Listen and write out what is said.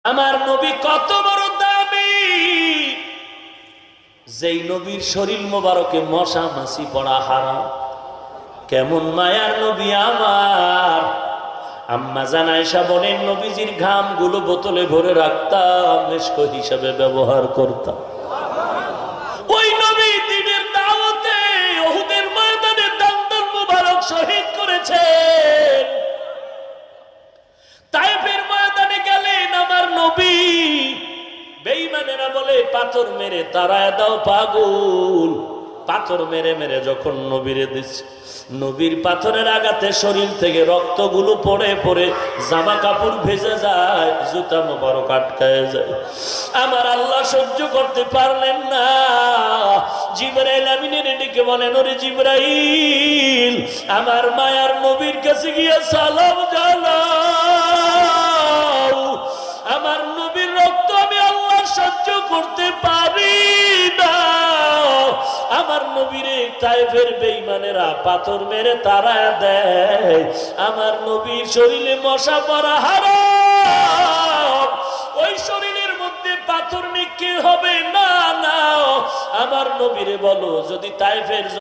আমার নবী কত বড় দামি, যেই নবীর শরীর মোবারকে মশা মাছি পড়া হারাম। কেমন মায়ার নবী আমার। আম্মা জান আয়েশা বলেন, নবীজির ঘামগুলো বোতলে ভরে রাখতাম, মেশক হিসাবে ব্যবহার করতাম। ওই নবী দ্বীনের দাওয়াতে উহুদের ময়দানে দান্দন মোবারক শহীদ করেছেন। তায়েফের ময়দানে গেলেন আমার নবী, বেঈমানেরা বলে পাথর মেরে তাড়ায় দাও পাগল। পাথর মেরে মেরে যখন নবীরে দিচ্ছে, নবীর পাথরের আঘাতে শরীর থেকে রক্তগুলো পড়ে পড়ে জামা কাপড় ভেসে যায়, জুতা মোবারক আটকায় যায়। আমার আল্লাহ সহ্য করতে পারলেন না। জিবরাইল আমিনের ডেকে বলেন, ওরে জিবরাইল, আমার মায়ার নবীর কাছে গিয়ে সালাম জানাও। আমার নবীর রক্ত আমি আল্লাহ সহ্য করতে পারি না। আমার নবীরে তায়েফের বেঈমানেরা পাথর মেরে তাড়ায় দেয়। আমার নবীর শরীরে মশা পড়া হারাম। ওই শরীরের মধ্যে পাথর নিক্ষেপ হবে না। না, আমার নবীরে বলো, যদি তায়েফের